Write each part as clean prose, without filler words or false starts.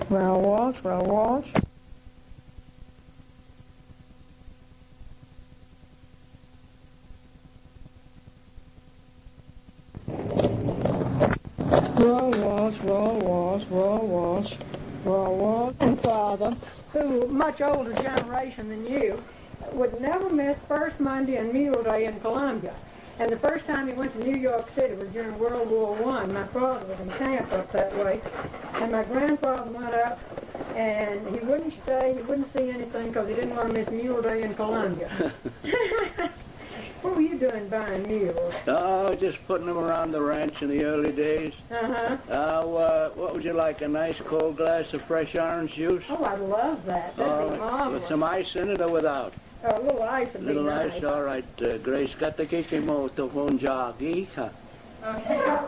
Well, watch, well, watch. Roll, watch, roll, watch, roll, watch, roll, watch. And Father, who, much older generation than you, would never miss First Monday and Mule Day in Columbia. And the first time he went to New York City was during World War I. My father was in Tampa up that way. And my grandfather went up, and he wouldn't stay, he wouldn't see anything because he didn't want to miss Mule Day in Columbia. What were you doing buying mules? Oh, just putting them around the ranch in the early days. What would you like, a nice cold glass of fresh orange juice? Oh, I love that. That'd be marvelous. With some ice in it or without? A little ice would be nice. Little ice, all right. Grace, katakikimoto honjagi. Okay.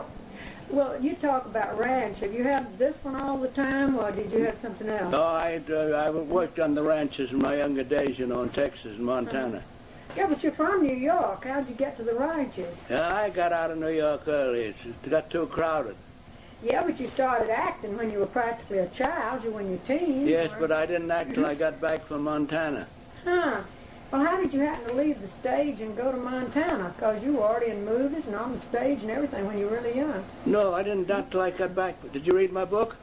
Well, you talk about ranch. Have you had this one all the time, or did you have something else? Oh, I worked on the ranches in my younger days, you know, in Texas and Montana. Yeah, but you're from New York. How'd you get to the ranches? Yeah, I got out of New York early. It got too crowded. Yeah, but you started acting when you were practically a child. You were in your teens. Yes, but I didn't act till I got back from Montana. Huh. Well, how did you happen to leave the stage and go to Montana? Because you were already in movies and on the stage and everything when you were really young. No, I didn't not till I got back. Did you read my book?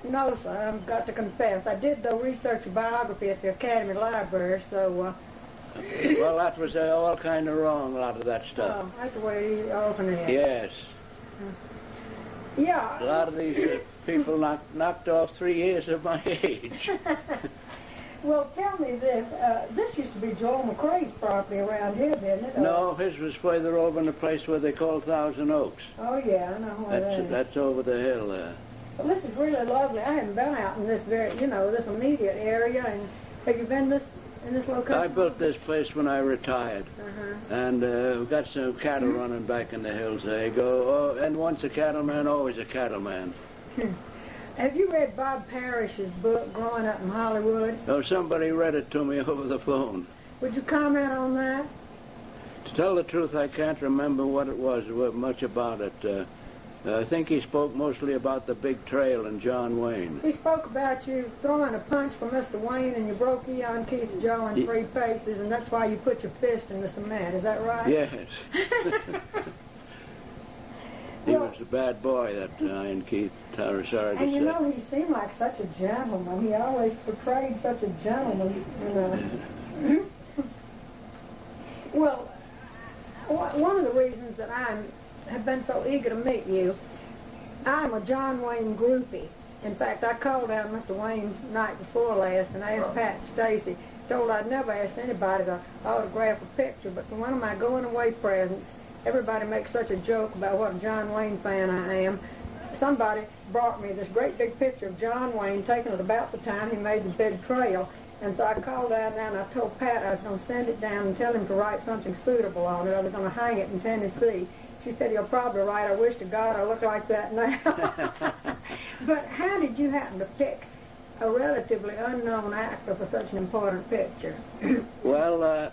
No, sir. I've got to confess. I did, though, research a biography at the Academy Library, so... Well, that was all kind of wrong, a lot of that stuff. Oh, that's the way you often is. Yes. Yeah. A lot of these people knocked off 3 years of my age. Well, tell me this. This used to be Joel McRae's property around here, didn't it? No, his was further over in a place where they call Thousand Oaks. Oh, yeah, I know where that is. That's over the hill there. Well, this is really lovely. I haven't been out in this this immediate area. And have you been in this location? I built this place when I retired. And we've got some cattle running back in the hills. There you go. Oh, and once a cattleman, always a cattleman. Have you read Bob Parrish's book, Growing Up in Hollywood? Oh, somebody read it to me over the phone. Would you comment on that? To tell the truth, I can't remember what it was, much about it. I think he spoke mostly about the big trail and John Wayne. He spoke about you throwing a punch for Mr. Wayne and you broke Eon Keith's jaw in 3 places, and that's why you put your fist in the cement. Is that right? Yes. He was a bad boy, that Iron Keith. Sorry to say. And you know, he seemed like such a gentleman. He always portrayed such a gentleman, you know. Well, one of the reasons that I have been so eager to meet you, I'm a John Wayne groupie. In fact, I called down Mr. Wayne's night before last and asked Pat and Stacy, told I'd never asked anybody to autograph a picture, but for one of my going-away presents, everybody makes such a joke about what a John Wayne fan I am. Somebody brought me this great big picture of John Wayne taken at about the time he made the big trail. And so I called down there and I told Pat I was going to send it down and tell him to write something suitable on it. I was going to hang it in Tennessee. She said, he'll probably write, I wish to God I look like that now. But how did you happen to pick a relatively unknown actor for such an important picture? Well,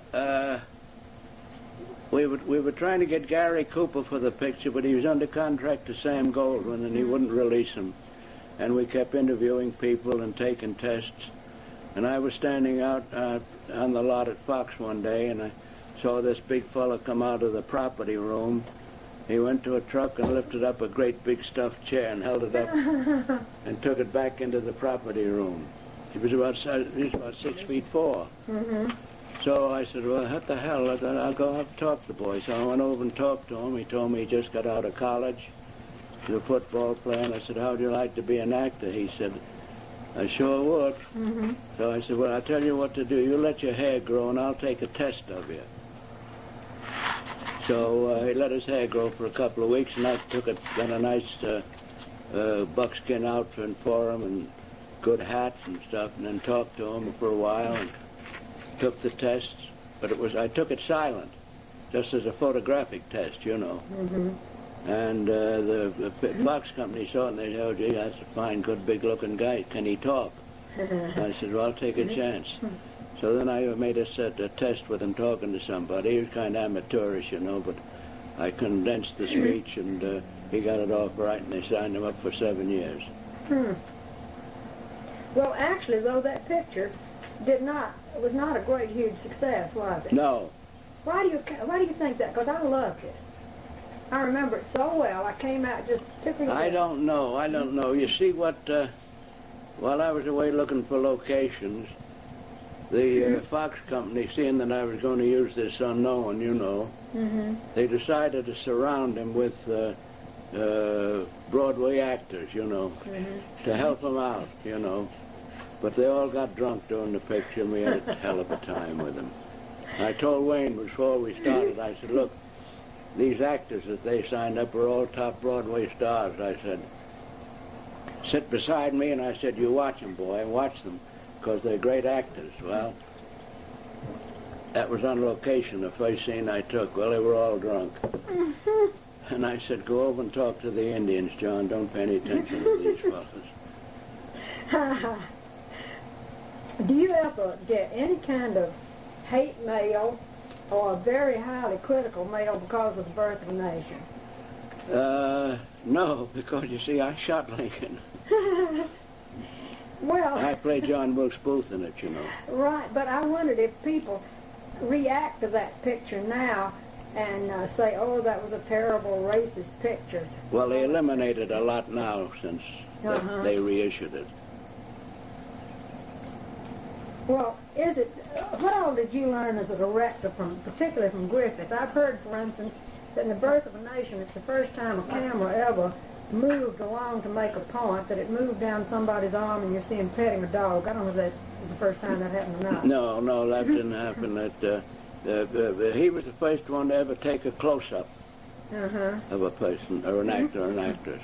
we were trying to get Gary Cooper for the picture, but he was under contract to Sam Goldwyn, and he wouldn't release him. And we kept interviewing people and taking tests. And I was standing out on the lot at Fox one day, and I saw this big fella come out of the property room. He went to a truck and lifted up a great big stuffed chair and held it up and took it back into the property room. He was about 6'4". So I said, well, what the hell, I'll go have to talk to the boy. So I went over and talked to him. He told me he just got out of college. He was a football player. And I said, how'd you like to be an actor? He said, I sure would. So I said, well, I'll tell you what to do. You let your hair grow and I'll take a test of you. So he let his hair grow for a couple of weeks, and I got a nice buckskin outfit for him and good hats and stuff, and then talked to him for a while and took the tests. But I took it silent, just as a photographic test, you know. And the Fox company saw it and they said, oh, gee, that's a fine, good, big-looking guy. Can he talk? I said, well, I'll take a chance. So then I made a test with him talking to somebody. He was kind of amateurish, you know, but I condensed the speech, and he got it off right, and they signed him up for 7 years. Well, actually, though, that picture was not a great, huge success, was it? No. Why do you think that? Because I loved it. I remember it so well. I came out just tickling. I don't know. You see what, while I was away looking for locations, the Fox company, seeing that I was going to use this unknown, you know, they decided to surround him with Broadway actors, you know, to help him out, you know. But they all got drunk during the picture, and we had a hell of a time with them. I told Wayne before we started, I said, look, these actors that they signed up are all top Broadway stars. I said, sit beside me, and I said, you watch them, boy, watch them, because they're great actors. Well, that was on location, the first scene I took. Well, they were all drunk. And I said, go over and talk to the Indians, John. Don't pay any attention to these fellas. Do you ever get any kind of hate mail or a very highly critical mail because of the birth of a nation? No, because you see, I shot Lincoln. Well, I played John Wilkes Booth in it, you know. Right, but I wondered if people react to that picture now and say, oh, that was a terrible racist picture. Well, they eliminated a lot now since they reissued it. Well, what all did you learn as a director, particularly from Griffith? I've heard, for instance, that in The Birth of a Nation, it's the first time a camera ever moved along to make a point, that it moved down somebody's arm and you're seeing petting a dog. I don't know if that was the first time that happened or not. No, that didn't happen. He was the first one to ever take a close-up of a person, or an actor or an actress.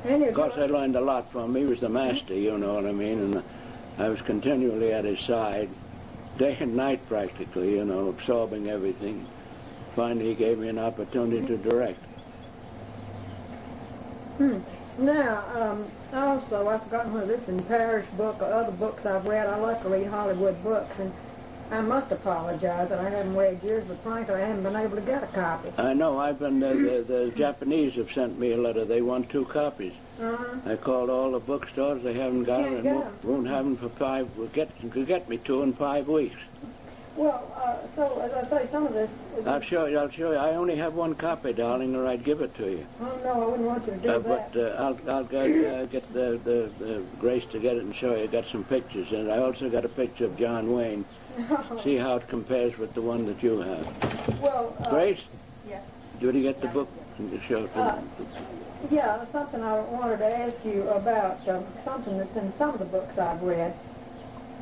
Of course, I learned a lot from him. He was the master, you know what I mean, and I was continually at his side, day and night practically, you know, absorbing everything. Finally, he gave me an opportunity to direct. Now, also, I've forgotten whether this is in Parrish book or other books I've read. I like to read Hollywood books, and I must apologize that I haven't read yours, but frankly, I haven't been able to get a copy. I know. I've been. The Japanese have sent me a letter. They want 2 copies. I called all the bookstores. They haven't got them. Won't have them for 5. Could get me 2 in 5 weeks. Well, so as I say, some of this. I'll show you. I only have 1 copy, darling, or I'd give it to you. Oh no, I wouldn't want you to do that. But I'll get the Grace to get it and show you. Got some pictures, and I also got a picture of John Wayne. See how it compares with the one that you have. Well, Grace? Yes. Did you get the book? And show it to them? Yeah, something I wanted to ask you about, something that's in some of the books I've read,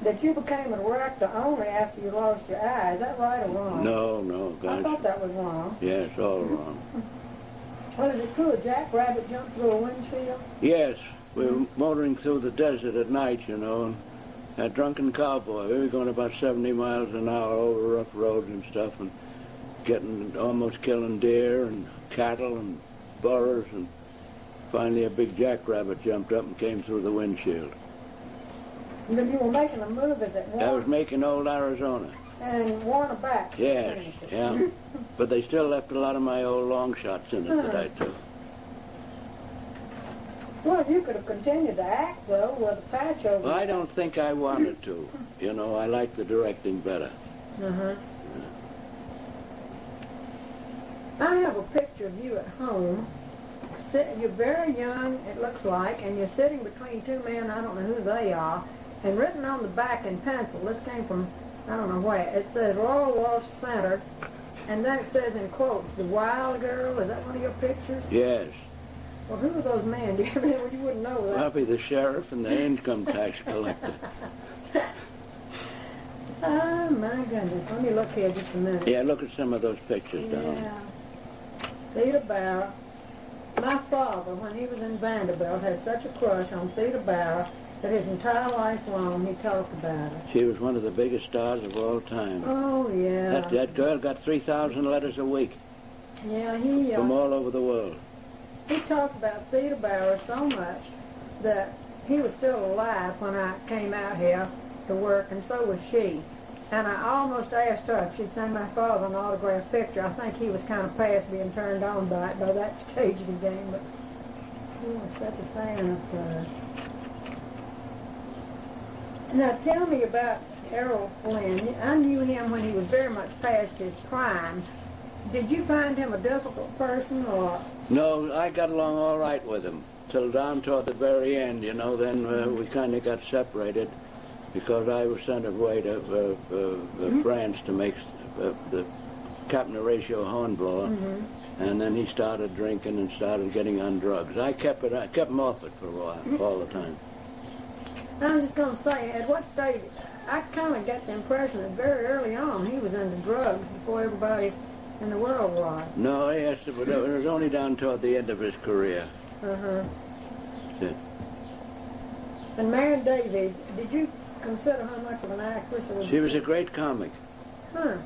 that you became a director only after you lost your eye. Is that right or wrong? No, gosh. I thought that was wrong. Yeah, it's all wrong. Well, is it true a jackrabbit jumped through a windshield? Yes, we were motoring through the desert at night, you know, and a drunken cowboy. We were going about 70 miles an hour over rough roads and stuff, and almost killing deer and cattle and burros, and finally a big jackrabbit jumped up and came through the windshield. And then you were making a movie that Warner... I was making Old Arizona. And Warner Bax. Yes, yeah. But they still left a lot of my old long shots in it that I took. Well, you could have continued to act, though, with a patch over... Well, I don't think I wanted to. You know, I like the directing better. I have a picture of you at home. You're very young, it looks like, and you're sitting between 2 men, I don't know who they are, and written on the back in pencil, this came from, I don't know where, it says Royal Walsh Center, and then it says in quotes, The Wild Girl. Is that one of your pictures? Yes. Well, who are those men? Do you have any? You wouldn't know that. Probably the sheriff and the income tax collector. Oh, my goodness. Let me look here just a minute. Yeah, look at some of those pictures down. Yeah. Theda Bara. My father, when he was in Vanderbilt, had such a crush on Theda Bara that his entire life long he talked about her. She was one of the biggest stars of all time. Oh, yeah. That girl got 3,000 letters a week. Yeah, from all over the world. He talked about Theda Bara so much that he was still alive when I came out here to work, and so was she. And I almost asked her if she'd send my father an autographed picture. I think he was kind of past being turned on by it by that stage of the game, but he was such a fan of hers. Now tell me about Errol Flynn. I knew him when he was very much past his prime. Did you find him a difficult person, or? No, I got along all right with him till down toward the very end. You know, then we kind of got separated because I was sent away to France to make the Captain Horatio Hornblower, and then he started drinking and started getting on drugs. I kept him off it for a while, all the time. I was just going to say, at what stage, I kind of got the impression that very early on he was into drugs before everybody in the world was. No, yes, but it was only down toward the end of his career. Uh-huh. Yeah. And Marion Davies, did you consider her much of an actress? Or She was a great comic. Huh.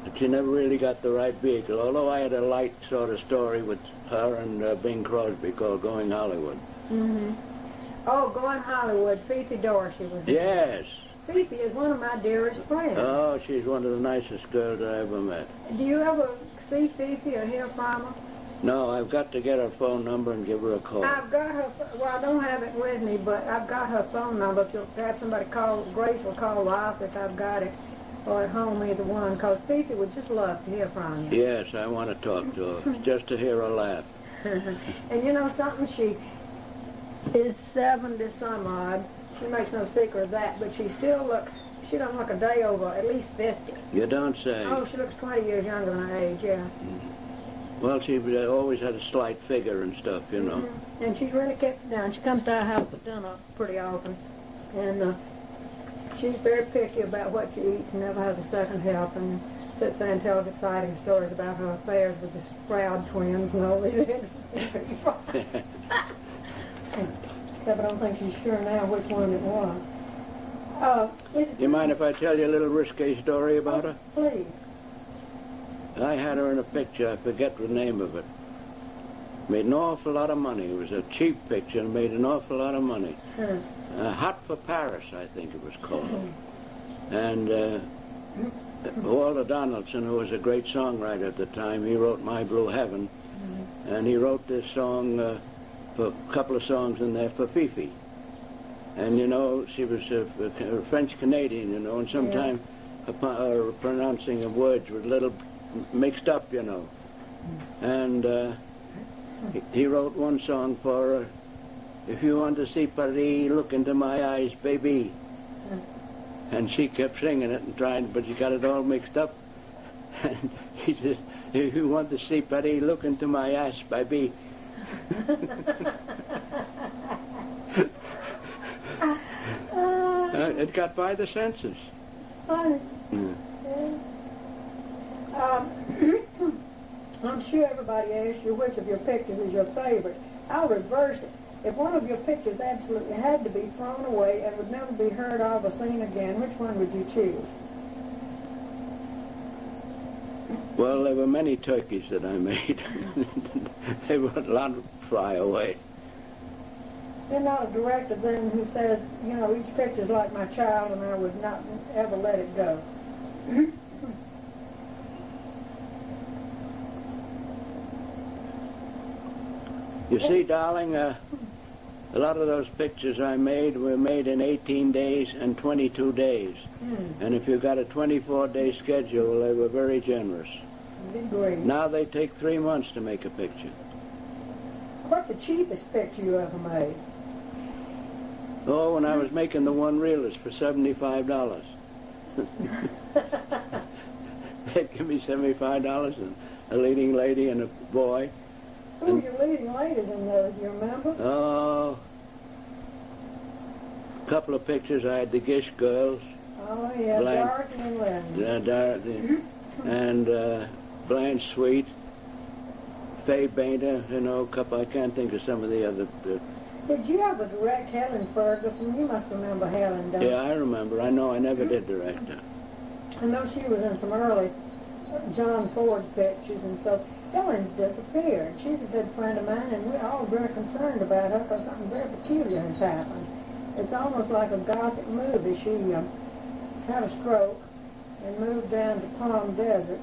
But she never really got the right vehicle, although I had a light sort of story with her and Bing Crosby called Going Hollywood. Mm-hmm. Oh, Going Hollywood, Fifi Dorsey was in it. Yes. Fifi is one of my dearest friends. Oh, she's one of the nicest girls I ever met. Do you ever see Fifi or hear from her? No, I've got to get her phone number and give her a call. I've got her, well, I don't have it with me, but I've got her phone number. If you'll have somebody call, Grace will call the office, I've got it. Or at home, either one, because Fifi would just love to hear from you. Yes, I want to talk to her, just to hear her laugh. And you know something, she is 70 some odd. She makes no secret of that, but she still looks, she don't look a day over at least 50. You don't say. Oh, she looks 20 years younger than her age, yeah. Well, she always had a slight figure and stuff, you know. And she's really kept it down. She comes to our house for dinner pretty often. And she's very picky about what she eats and never has a second help, and sits there and tells exciting stories about her affairs with the Sproud twins and all these interesting people. Except I don't think she's sure now which one it was. You mind if I tell you a little risque story about her? Please. I had her in a picture, I forget the name of it. Made an awful lot of money. It was a cheap picture and made an awful lot of money. Hot for Paris, I think it was called. And Walter Donaldson, who was a great songwriter at the time, he wrote My Blue Heaven. And he wrote this song, for a couple of songs in there for Fifi. And, you know, she was a French-Canadian, you know, and sometimes her pronouncing of words was a little mixed up, you know. And he wrote one song for her, If you want to see Paris, look into my eyes, baby. And she kept singing it and trying, but she got it all mixed up. And he says, if you want to see Paris, look into my ass, baby. It got by the census. Funny. I'm sure everybody asks you which of your pictures is your favorite. I'll reverse it. If one of your pictures absolutely had to be thrown away and would never be heard of or seen again, which one would you choose? Well, there were many turkeys that I made. They were a lot of fly away. You're not a director then who says, you know, each picture's like my child and I would not ever let it go. You see, darling, a lot of those pictures I made were made in 18 days and 22 days. And if you got a 24-day schedule, they were very generous. Now they take 3 months to make a picture. What's the cheapest picture you ever made? Oh, when I was making the one-reelers for $75. They'd give me $75 and a leading lady and a boy. Who were your leading ladies in those, do you remember? Oh, a couple of pictures. I had the Gish girls. Oh, yeah, Dorothy and Linda. Dorothy. And Blanche Sweet, Fay Bainter, you know, a couple. I can't think of some of the other. Did you ever direct Helen Ferguson? You must remember Helen, don't you? Yeah, I remember. I know I never did direct her. I know she was in some early John Ford pictures, and so Helen's disappeared. She's a good friend of mine, and we're all very concerned about her because something very peculiar has happened. It's almost like a Gothic movie. She had a stroke and moved down to Palm Desert,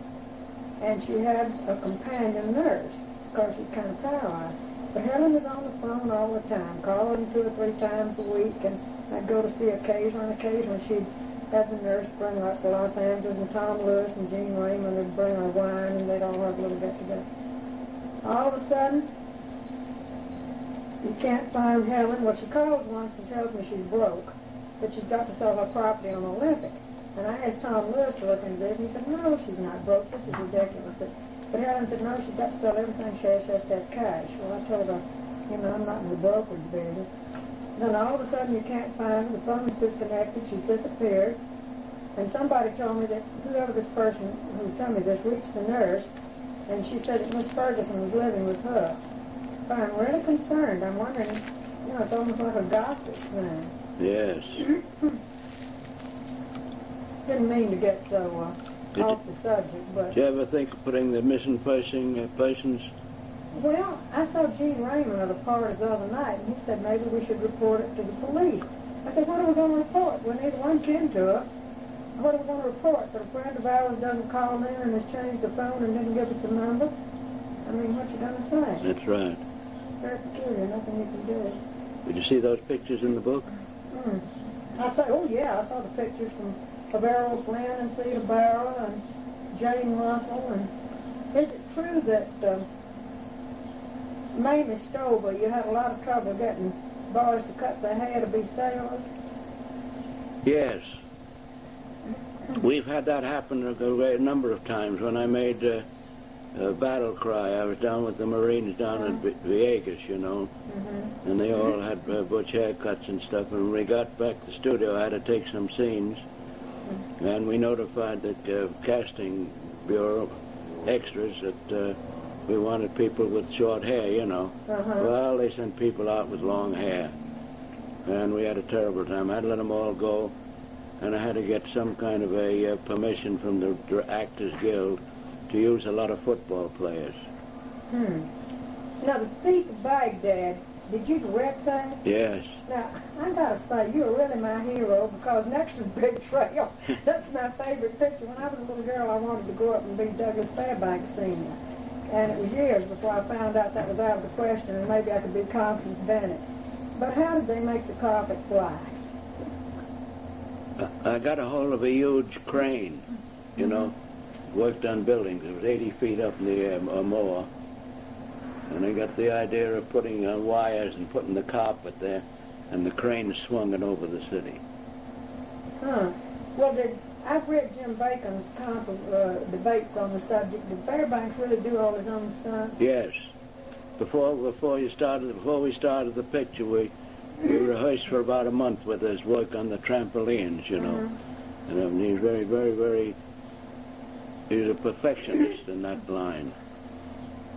and she had a companion nurse because she's kind of paralyzed. But Helen was on the phone all the time, calling 2 or 3 times a week, and I'd go to see occasionally. Occasionally she'd have the nurse bring her up to Los Angeles, and Tom Lewis and Gene Raymond would bring her wine, and they'd all have a little get-together. All of a sudden, you can't find Helen. Well, she calls once and tells me she's broke, but she's got to sell her property on Olympic. And I asked Tom Lewis to look into this, and he said, no, she's not broke. This is ridiculous. But Helen said, no, she's got to sell everything she has to have cash. Well, I told her, I'm not in the brokerage business. Then all of a sudden you can't find her. The phone's disconnected. She's disappeared. And somebody told me that whoever this person who's telling me this reached the nurse, and she said that Miss Ferguson was living with her. But I'm really concerned. I'm wondering, it's almost like a gossip thing. Yes. Didn't mean to get so off the subject, but... Did you ever think of putting the missing persons? Well, I saw Gene Raymond at a party the other night, and he said maybe we should report it to the police. I said, what are we going to report? We neither one kin to it. What are we going to report? That a friend of ours doesn't call in and has changed the phone and didn't give us the number? I mean, what you going to say? That's right. Very peculiar, nothing you can do. Did you see those pictures in the book? I say, oh yeah, I saw the pictures of Errol Flynn and Theda Barrow and Jane Russell. And is it true that Mamie Stover, you had a lot of trouble getting boys to cut their hair to be sailors? Yes. We've had that happen a number of times. When I made Battle Cry, I was down with the Marines down at Vieques, and they all had butch haircuts and stuff. And when we got back to the studio, I had to take some scenes, and we notified the casting bureau extras that we wanted people with short hair, Well, they sent people out with long hair, and we had a terrible time. I had to let them all go, and I had to get some kind of a permission from the Actors Guild to use a lot of football players. Now, The Thief of Baghdad, did you direct that? Yes. Now, I gotta say, you're really my hero, because next is Big Trail. That's my favorite picture. When I was a little girl, I wanted to grow up and be Douglas Fairbanks Sr. And it was years before I found out that was out of the question, and maybe I could be Constance Bennett. But how did they make the carpet fly? I got a hold of a huge crane, worked on buildings. It was 80 feet up in the air or more. And I got the idea of putting on wires and putting the carpet there, and the crane swung it over the city. Well, I've read Jim Bacon's debates on the subject. Did Fairbanks really do all his own stunts? Yes. Before we started the picture, we rehearsed for about a month with his work on the trampolines, And he's very, very, very... He's a perfectionist in that line.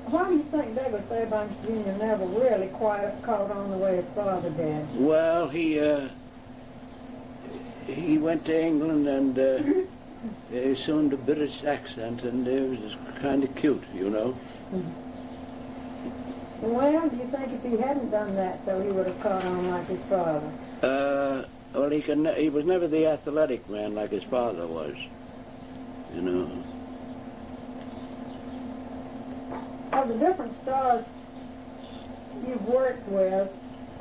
Why do you think Douglas Fairbanks Jr. never really quite caught on the way his father did? Well, he went to England and he assumed a British accent, and it was kind of cute, Well, do you think if he hadn't done that, though, he would have caught on like his father? Well, he was never the athletic man like his father was, Of the different stars you've worked with,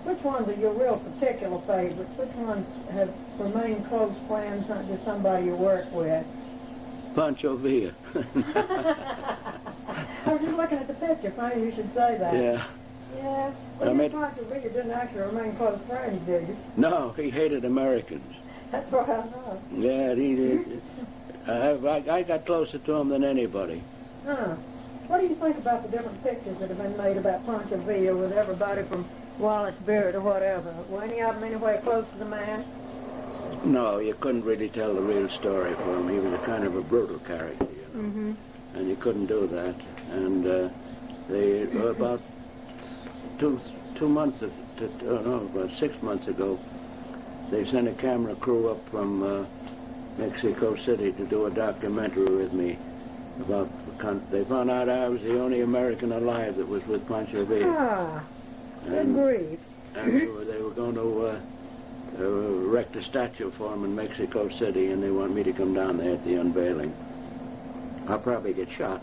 which ones are your real particular favorites? Which ones have remained close friends, not just somebody you work with? Pancho Villa. I was just looking at the picture. Funny you should say that. Yeah. Yeah. Well, Pancho Villa didn't actually remain close friends, did you? No, he hated Americans. That's what I know. Yeah, he did. I got closer to him than anybody. What do you think about the different pictures that have been made about Pancho Villa with everybody from Wallace Beard or whatever? Were any of them anywhere close to the man? No, you couldn't really tell the real story for him. He was a kind of a brutal character, And you couldn't do that. And they about 2 months, about 6 months ago, they sent a camera crew up from Mexico City to do a documentary with me about. They found out I was the only American alive that was with Pancho Villa. Good grief. And they were going to erect a statue for him in Mexico City, and they want me to come down there at the unveiling. I'll probably get shot.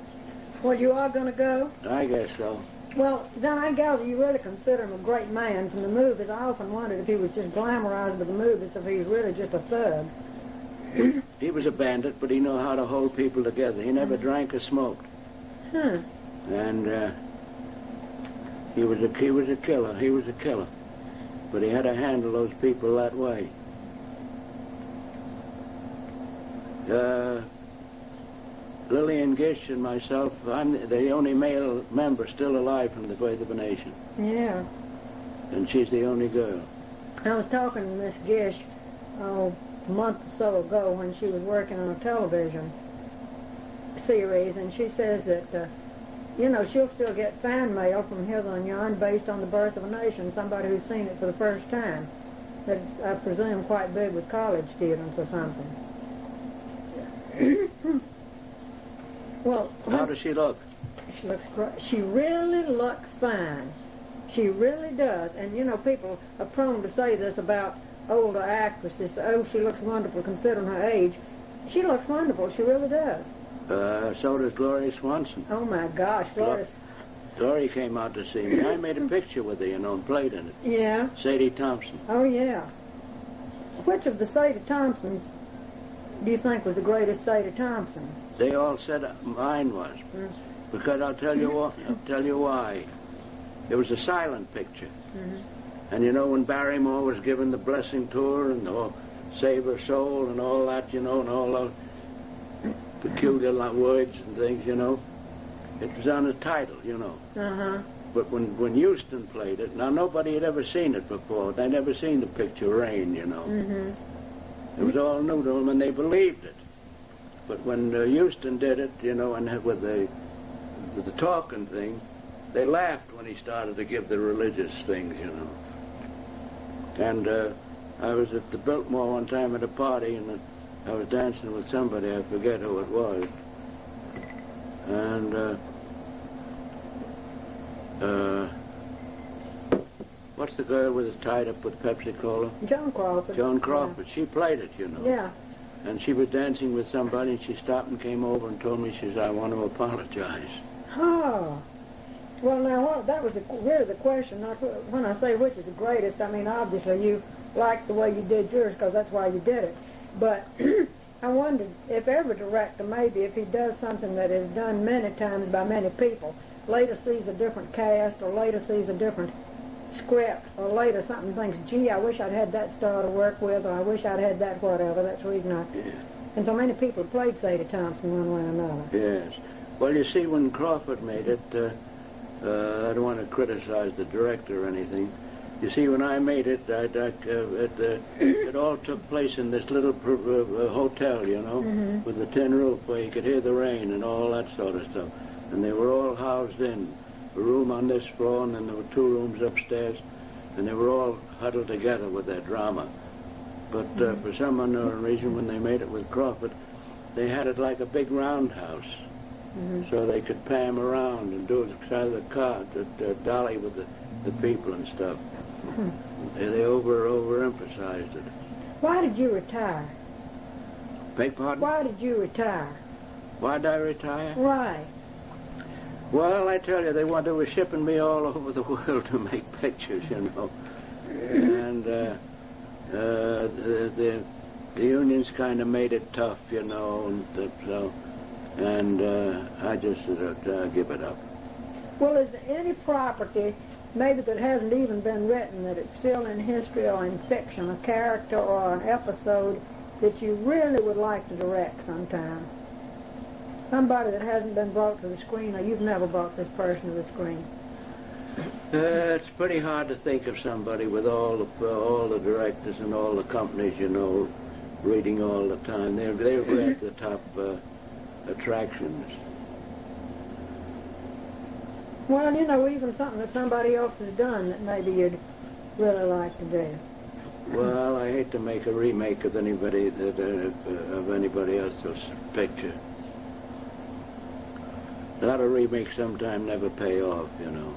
Well, you are going to go? I guess so. Well, then I gather you really consider him a great man from the movies. I often wondered if he was just glamorized by the movies, if he was really just a thug. He was a bandit, but he knew how to hold people together. He never drank or smoked. Huh. And he was a killer. He was a killer. But he had to handle those people that way. Lillian Gish and myself, I'm the only male member still alive from the Birth of a Nation. Yeah. And she's the only girl. I was talking to Miss Gish a month or so ago when she was working on a television series, and she says that, you know, she'll still get fan mail from hither and yon based on the Birth of a Nation, somebody who's seen it for the first time. That's, I presume, quite big with college students or something. Well, how does she look? She looks great. She really looks fine. She really does. And, you know, people are prone to say this about older actresses. Oh, she looks wonderful considering her age. She looks wonderful. She really does. So does Gloria Swanson. Oh, my gosh. Gloria came out to see me. I made a picture with her, you know, and played in it. Yeah. Sadie Thompson. Oh, yeah. Which of the Sadie Thompsons do you think was the greatest Sadie Thompson? They all said mine was. Because I'll tell you why. It was a silent picture. And you know, when Barrymore was given the blessing tour and the Save Her Soul and all that, you know, and all those peculiar words and things, you know, it was on the title, you know. But when Houston played it, now nobody had ever seen it before. They'd never seen the picture Rain, you know. It was all new to them, and they believed it. But when Houston did it, you know, and with the talking thing, they laughed when he started to give the religious things, you know. And I was at the Biltmore one time at a party, and I was dancing with somebody, I forget who it was. And what's the girl with it tied up with Pepsi-Cola? Joan Crawford. Joan Crawford. Yeah. She played it, you know. Yeah. And she was dancing with somebody, and she stopped and came over and told me, she said, I want to apologize. Oh. Well, now, that was really the question. Not when I say which is the greatest, I mean, obviously you liked the way you did yours because that's why you did it. But I wondered if every director, maybe, if he does something that is done many times by many people, later sees a different cast or later sees a different script or later something thinks, gee, I wish I'd had that star to work with, or I wish I'd had that whatever. That's the reason I... Yeah. And so many people have played Sadie Thompson one way or another. Yes. Well, you see, when Crawford made it, I don't want to criticize the director or anything. You see, when I made it, it all took place in this little hotel, you know, with the tin roof where you could hear the rain and all that sort of stuff. And they were all housed in. A room on this floor, and then there were 2 rooms upstairs, and they were all huddled together with their drama. But for some unknown reason, when they made it with Crawford, they had it like a big roundhouse, so they could pan around and do it inside the car, dolly with the people and stuff. They overemphasized it. Why did you retire? Beg pardon? Why did you retire? Why did I retire? Right. Well, I tell you, they were shipping me all over the world to make pictures, you know. And the unions kind of made it tough, you know, and I just said, give it up. Well, is there any property, maybe that hasn't even been written, that it's still in history or in fiction, a character or an episode that you really would like to direct sometime? Somebody that hasn't been brought to the screen, or you've never brought this person to the screen? It's pretty hard to think of somebody with all the directors and all the companies, you know, reading all the time. They're at the top attractions. Well, you know, even something that somebody else has done that maybe you'd really like to do. Well, I hate to make a remake of anybody else's picture. A lot of remakes sometimes never pay off, you know.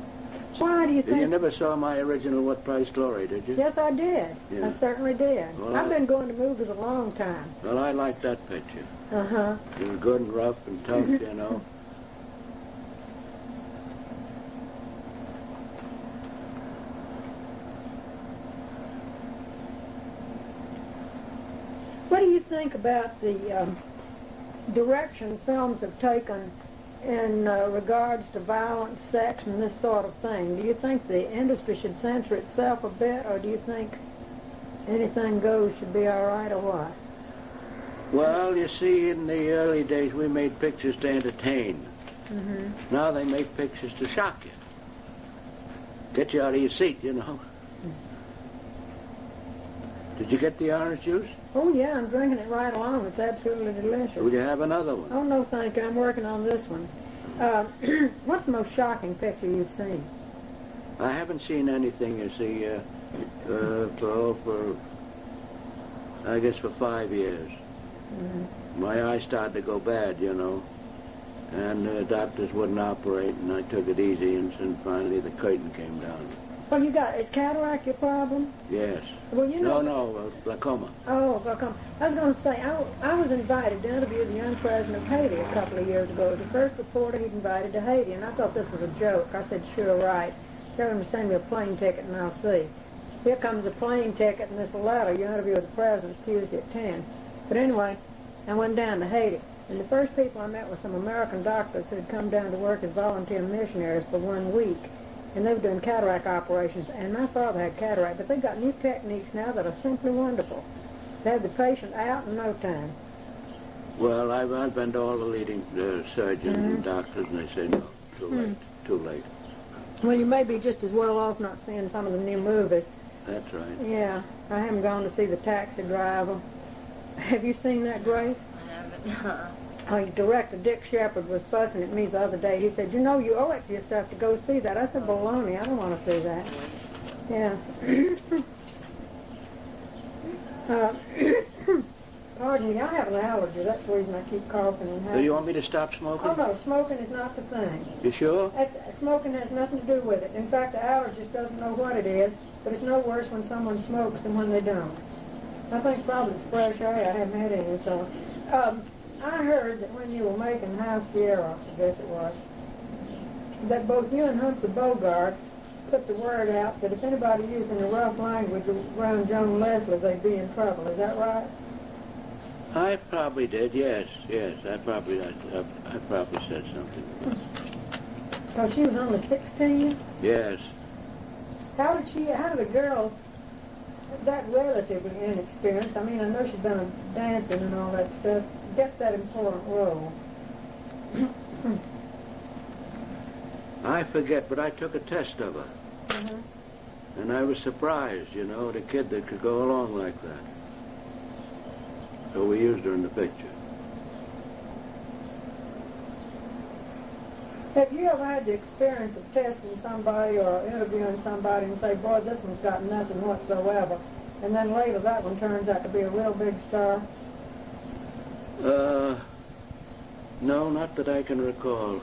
Why do you think... You never saw my original What Price Glory, did you? Yes, I did. Yeah. I certainly did. Well, I've been going to movies a long time. Well, I liked that picture. Uh-huh. It was good and rough and tough, you know. think about the direction films have taken in regards to violence, sex, and this sort of thing? Do you think the industry should censor itself a bit, or do you think anything goes should be all right, or what? Well, you see, in the early days, we made pictures to entertain. Mm-hmm. Now they make pictures to shock you. Get you out of your seat, you know. Did you get the orange juice? Oh, yeah, I'm drinking it right along. It's absolutely delicious. Would you have another one? Oh, no, thank you. I'm working on this one. What's the most shocking picture you've seen? I haven't seen anything, you see, I guess for 5 years. Mm-hmm. My eyes started to go bad, you know, and the doctors wouldn't operate, and I took it easy, and then finally the curtain came down. Well, is cataract your problem? Yes. Well, you know... No, glaucoma. Oh, glaucoma. I was going to say, I was invited to interview the young president of Haiti a couple of years ago. It was the first reporter he'd invited to Haiti, and I thought this was a joke. I said, sure, right. Tell him to send me a plane ticket, and I'll see. Here comes a plane ticket and this letter. Your interview with the president's Tuesday at 10. But anyway, I went down to Haiti, and the first people I met were some American doctors who had come down to work as volunteer missionaries for 1 week. And they were doing cataract operations, and my father had cataract, but they've got new techniques now that are simply wonderful. They have the patient out in no time. Well, I've been to all the leading surgeons and doctors, and they say, no, too late. Well, you may be just as well off not seeing some of the new movies. That's right. Yeah, I haven't gone to see The Taxi Driver. Have you seen that, Grace? I haven't. Oh, director Dick Shepard was fussing at me the other day. He said, you know, you owe it to yourself to go see that. I said, baloney, I don't want to see that. Yeah. Pardon me, I have an allergy. That's the reason I keep coughing and Do having... you want me to stop smoking? Oh, no, smoking is not the thing. You sure? Smoking has nothing to do with it. In fact, the allergist doesn't know what it is, but it's no worse when someone smokes than when they don't. I think probably it's fresh air. I haven't had any, so... I heard that when you were making High Sierra, I guess it was, that both you and Humphrey Bogart put the word out that if anybody used any rough language around Joan Leslie, they'd be in trouble. Is that right? I probably did, yes. I probably said something. Because she was only 16? Yes. How did a girl that relatively inexperienced, I mean, I know she's done dancing and all that stuff, get that important role? I forget, but I took a test of her. And I was surprised, you know, the kid that could go along like that. So we used her in the picture. Have you ever had the experience of testing somebody or interviewing somebody and say, boy, this one's got nothing whatsoever, and then later that one turns out to be a real big star? No, not that I can recall.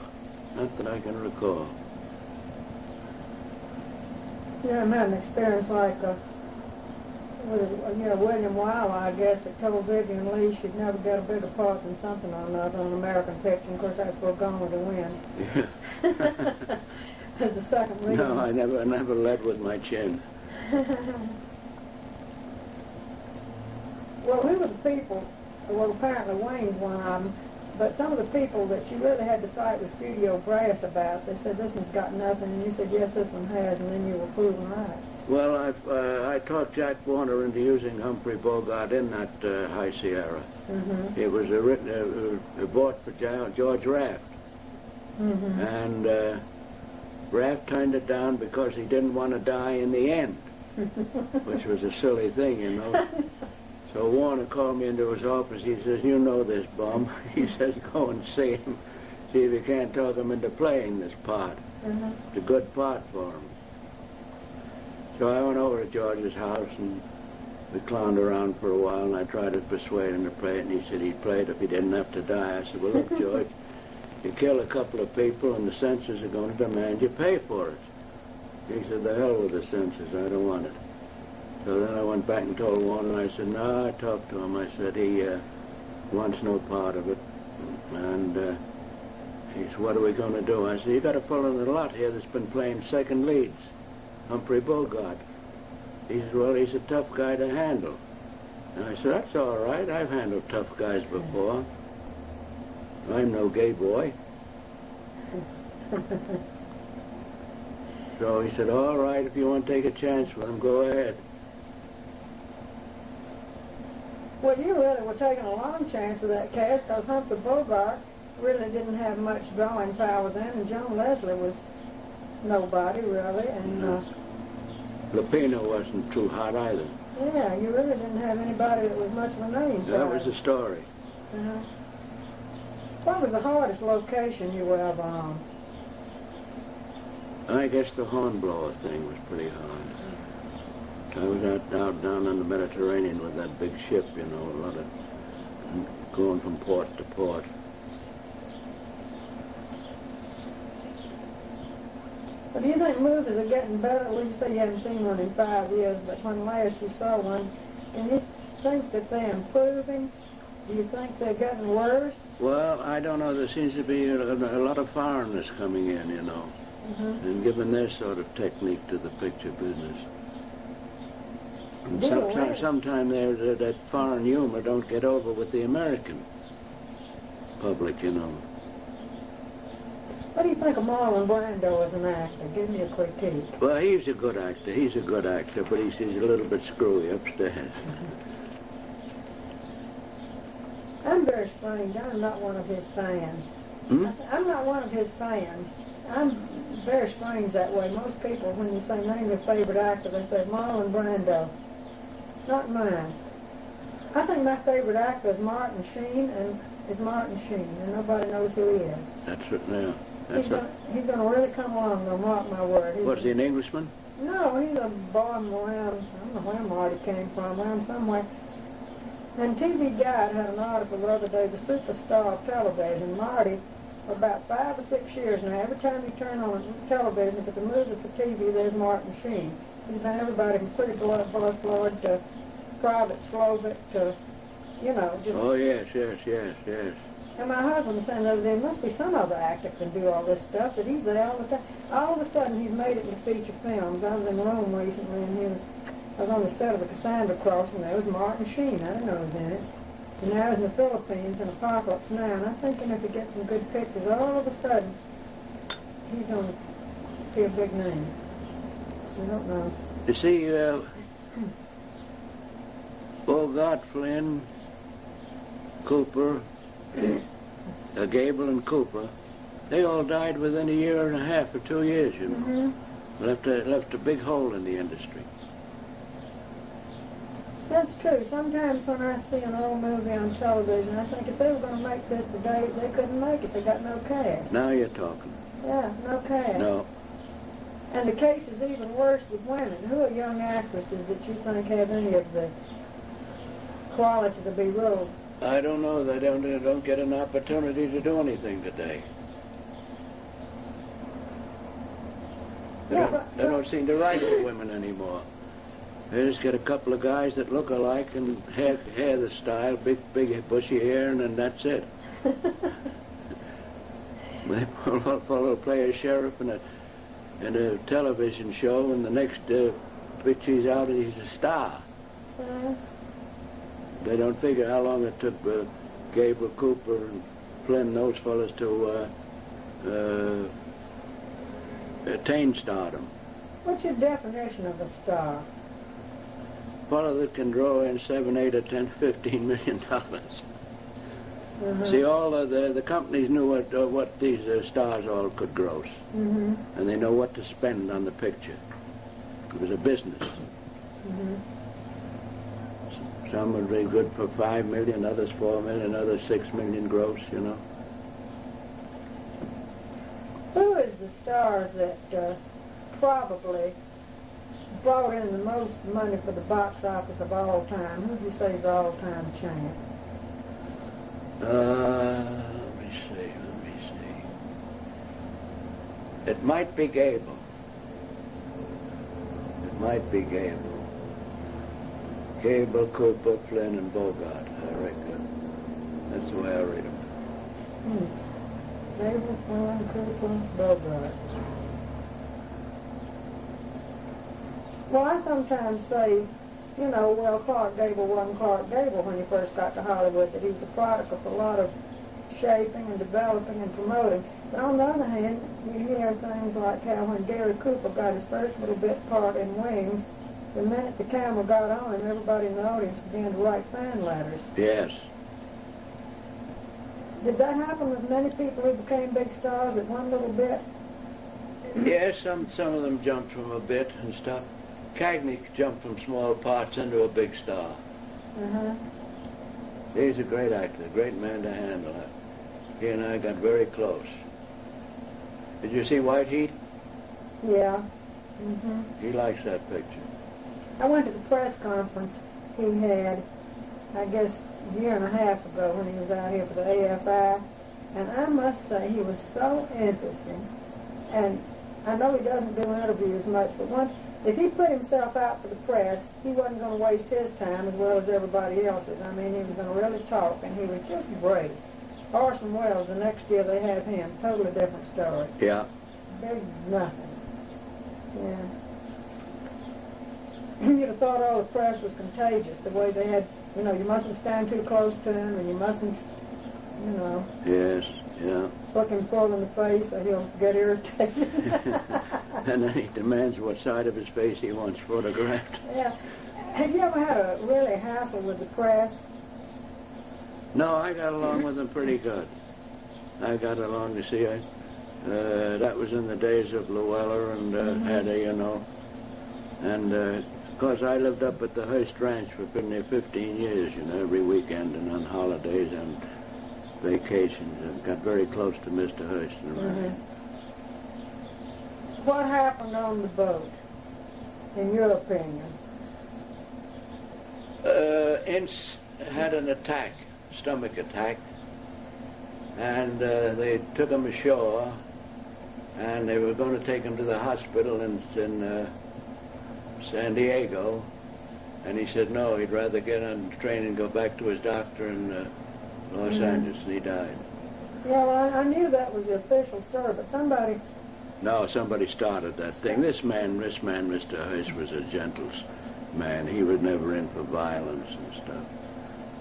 Not that I can recall. You haven't had an experience like William Wyler, I guess, that told Vivian Lee she'd never get a bigger part than something or another on an American picture. Of course, that's for Gomer to win. Yeah. As the second lead. No, I never led with my chin. Well, who were the people? Well, apparently Wayne's one of them. But some of the people that you really had to fight with studio brass about, they said this one's got nothing, and you said yes, this one has, and then you were proven right. Well, I talked Jack Warner into using Humphrey Bogart in that High Sierra. It was bought for George Raft. And Raft turned it down because he didn't want to die in the end, which was a silly thing, you know. So Warner called me into his office. He says, you know this bum. He says, go and see him. See if you can't talk him into playing this part. It's a good part for him. So I went over to George's house, and we clowned around for a while, and I tried to persuade him to play it, and he said he'd play it if he didn't have to die. I said, well, look, George, you kill a couple of people, and the censors are going to demand you pay for it. He said, the hell with the censors. I don't want it. So then I went back and told Warner, I said, no, I talked to him. I said, he wants no part of it. And he said, what are we going to do? I said, you got a fellow in the lot here that's been playing second leads, Humphrey Bogart. He said, well, he's a tough guy to handle. And I said, that's all right. I've handled tough guys before. I'm no gay boy. So he said, all right, if you want to take a chance with him, go ahead. Well, you really were taking a long chance with that cast because Humphrey Bogart really didn't have much drawing power then, and Joan Leslie was nobody, really, and... Lupino wasn't too hot either. Yeah, you really didn't have anybody that was much of a name. That was the story. Uh-huh. What was the hardest location you were ever on? I guess the Hornblower thing was pretty hard. I was out down in the Mediterranean with that big ship, you know, a lot of going from port to port. Well, do you think movies are getting better? Well, you say you haven't seen one in 5 years, but when last you saw one, can you think that they're improving? Do you think they're getting worse? Well, I don't know. There seems to be a lot of foreigners coming in, you know, and giving their sort of technique to the picture business. And sometimes that foreign humor don't get over with the American public, you know. What do you think of Marlon Brando as an actor? Give me a critique. Well, he's a good actor. He's a good actor, but he's a little bit screwy upstairs. I'm very strange. I'm not one of his fans. I'm not one of his fans. I'm very strange that way. Most people, when you say name your favorite actor, they say Marlon Brando. Not mine. I think my favorite actor is Martin Sheen, and nobody knows who he is. That's it now. He's going to really come along, though, mark my word. Was he an Englishman? No, he's a boy from around, I don't know where Marty came from, around somewhere. And TV Guide had an article the other day, the superstar of television, Marty, for about 5 or 6 years now. Every time you turn on television, if it's a movie for TV, there's Martin Sheen. He's been everybody from Pretty Boy Floyd to Private Slovak to, you know, just... Oh, yes. And my husband was saying the other day, there must be some other actor can do all this stuff, but he's there all the time. All of a sudden, he's made it in feature films. I was in Rome recently, and I was on the set of the Cassandra Crossing. There was Martin Sheen. I didn't know he was in it. And now he's in the Philippines in Apocalypse Now, and I'm thinking if he gets some good pictures, all of a sudden, he's going to be a big name. I don't know. You see, Bogart, Flynn, Cooper, Gable and Cooper, they all died within a year and a half or 2 years, you know. Left a big hole in the industry. That's true. Sometimes when I see an old movie on television, I think if they were going to make this today, they couldn't make it. They got no cast. Now you're talking. Yeah, no cast. No. And the case is even worse with women. Who are young actresses that you think have any of the quality to be ruled? I don't know. They don't get an opportunity to do anything today. They don't seem to write for women anymore. They just get a couple of guys that look alike and hair the style, big bushy hair, and then that's it. They will play a sheriff in a television show, and the next pitch he's out, he's a star. They don't figure how long it took Gable, Cooper, and Flynn, those fellas to attain stardom. What's your definition of a star? Fellow that can draw in 7, 8, or 10, $15 million. See, all of the companies knew what these stars all could gross, and they know what to spend on the picture. It was a business. Some would be good for $5 million, others $4 million, others $6 million gross, you know. Who is the star that probably brought in the most money for the box office of all time? Who would you say is the all-time champ? Let me see. It might be Gable. Gable, Cooper, Flynn, and Bogart, I reckon. That's the way I read them. Gable, Flynn, Cooper, Bogart. Well, I sometimes say you know, well, Clark Gable wasn't Clark Gable when he first got to Hollywood, that he was a product of a lot of shaping and developing and promoting. But on the other hand, you hear things like how when Gary Cooper got his first little bit part in Wings, the minute the camera got on him, everybody in the audience began to write fan letters. Yes. Did that happen with many people who became big stars at one little bit? Yes, some of them jumped from a bit and stuff. Cagney jumped from small parts into a big star. Uh-huh. He's a great actor, a great man to handle. He and I got very close. Did you see White Heat? Yeah. Mm-hmm. He likes that picture. I went to the press conference he had, I guess, a year and a half ago when he was out here for the AFI, and I must say he was so interesting. And I know he doesn't do interviews much, but once, if he put himself out for the press, he wasn't going to waste his time as well as everybody else's. I mean, he was going to really talk, and he was just great. Orson Welles, the next year they have him, totally different story. Yeah. Big nothing. Yeah. You'd have thought all the press was contagious, the way they had, you know, you mustn't stand too close to him, and you mustn't, you know. Yes, yeah. Look him full in the face or he'll get irritated. And then he demands what side of his face he wants photographed. Yeah. Have you ever had a really hassle with the press? No, I got along with them pretty good. I got along to see it. That was in the days of Llewellyn and Hedda, you know. And, of course, I lived up at the Hearst Ranch for been there 15 years, you know, every weekend and on holidays and vacations. And got very close to Mr. Hearst and I. What happened on the boat, in your opinion? Ince had an attack, stomach attack, and they took him ashore, and they were going to take him to the hospital in San Diego, and he said no, he'd rather get on the train and go back to his doctor in Los Angeles, and he died. Yeah, well, I knew that was the official story, but somebody... No, somebody started that thing. This man, Mr. Hearst, was a gentle man. He was never in for violence and stuff.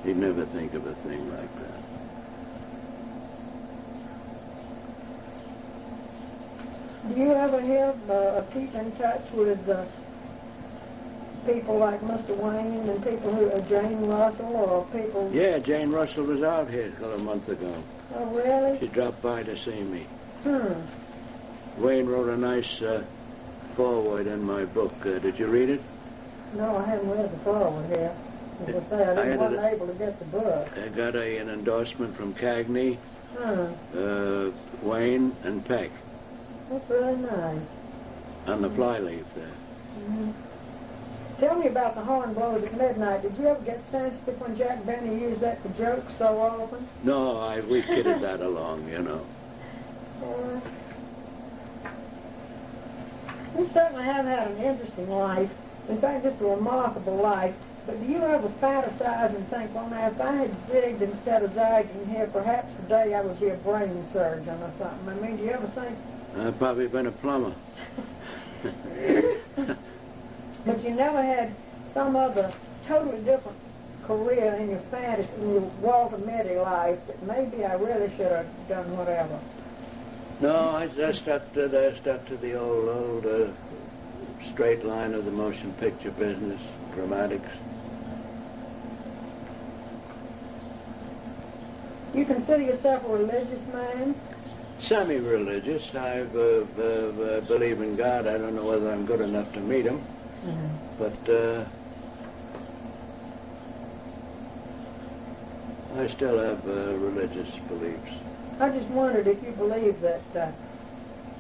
He'd never think of a thing like that. Do you ever have keep in touch with people like Mr. Wayne and people who are Jane Russell or people... Yeah, Jane Russell was out here a month ago. Oh, really? She dropped by to see me. Wayne wrote a nice foreword in my book. Did you read it? No, I haven't read the foreword yet. As I say, I wasn't able to get the book. I got an endorsement from Cagney, Wayne, and Peck. That's really nice. On the flyleaf there. Tell me about the horn blows at midnight. Did you ever get sensitive when Jack Benny used that for jokes so often? No, we kidded that along, you know. You certainly have had an interesting life. In fact, just a remarkable life. But do you ever fantasize and think, well, now, if I had zigged instead of zagging here, perhaps today I would be a brain surgeon or something? I mean, do you ever think... I've probably been a plumber. But you never had some other totally different career in your fantasy, in your Walter Mitty life, that maybe I really should have done whatever? No, I stuck to the old straight line of the motion picture business, dramatics. You consider yourself a religious man? Semi-religious. I believe in God. I don't know whether I'm good enough to meet him, but I still have religious beliefs. I just wondered if you believe that,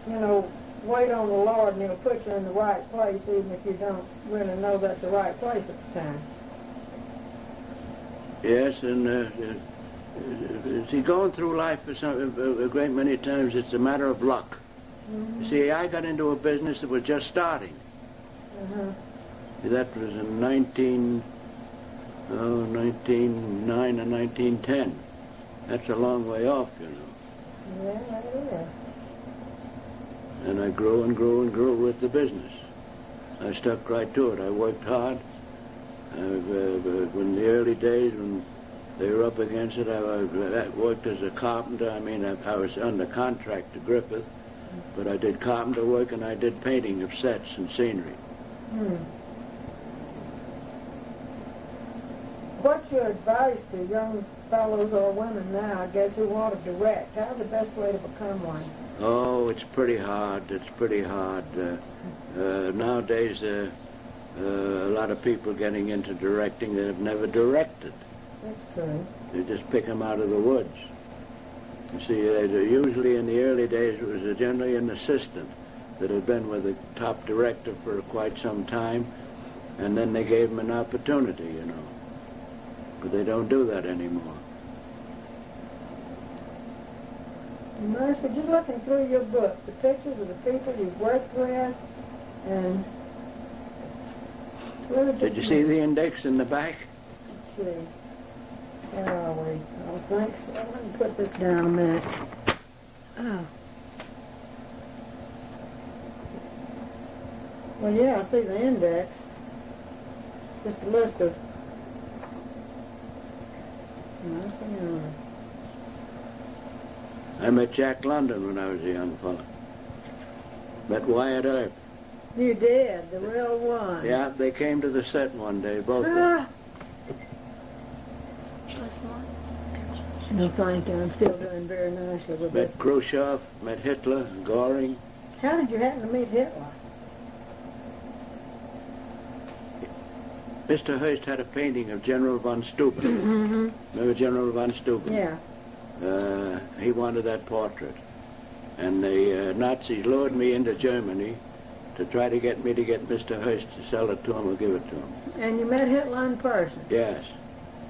you know, wait on the Lord and he'll put you in the right place even if you don't really know that's the right place at the time. Yes, and see, going through life for a great many times, it's a matter of luck. See, I got into a business that was just starting. That was in 1909 or 1910. That's a long way off, you know. Yeah, it is. And I grew and grew and grew with the business. I stuck right to it. I worked hard, In the early days when they were up against it, I worked as a carpenter. I mean, I was under contract to Griffith, but I did carpenter work and I did painting of sets and scenery. What's your advice to young fellows or women now, I guess, who want to direct? How's the best way to become one? Oh, it's pretty hard. It's pretty hard. Nowadays, a lot of people getting into directing that have never directed. That's true. They just pick them out of the woods. You see, usually in the early days, it was generally an assistant that had been with the top director for quite some time, and then they gave him an opportunity, you know. But they don't do that anymore. Mercer, just looking through your book, the pictures of the people you've worked with, and really just... Did you see the index in the back? Let's see. Where are we? Oh, thanks. So. Let me put this down a minute. Oh. Well, yeah, I see the index. Just a list of... I met Jack London when I was a young fellow. Met Wyatt Earp. You did, the real one. Yeah, they came to the set one day, both of them. No, thank you. I'm still doing very nicely with this. Met Khrushchev, met Hitler, Goring. How did you happen to meet Hitler? Mr. Hearst had a painting of General von Steuben. Remember General von Steuben? Yeah. He wanted that portrait. And the Nazis lured me into Germany to try to get me to get Mr. Hearst to sell it to him or give it to him. And you met Hitler in person? Yes.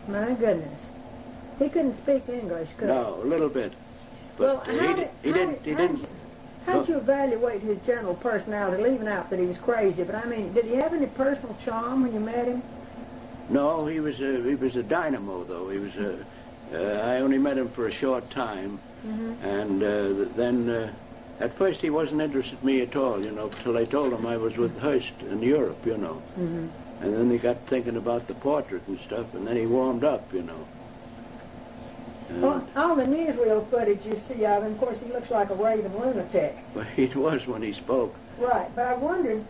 My goodness. He couldn't speak English, could he? No, a little bit. But well, he didn't. How'd you evaluate his general personality, leaving out that he was crazy? But I mean, did he have any personal charm when you met him? No, he was a dynamo, though. He was I only met him for a short time, and then at first he wasn't interested in me at all, you know, till I told him I was with Hearst in Europe, you know. And then he got thinking about the portrait and stuff, and then he warmed up, you know. Well, all the newsreel footage you see of him, of course, he looks like a raving lunatic. Well, he was when he spoke. Right, but I wondered,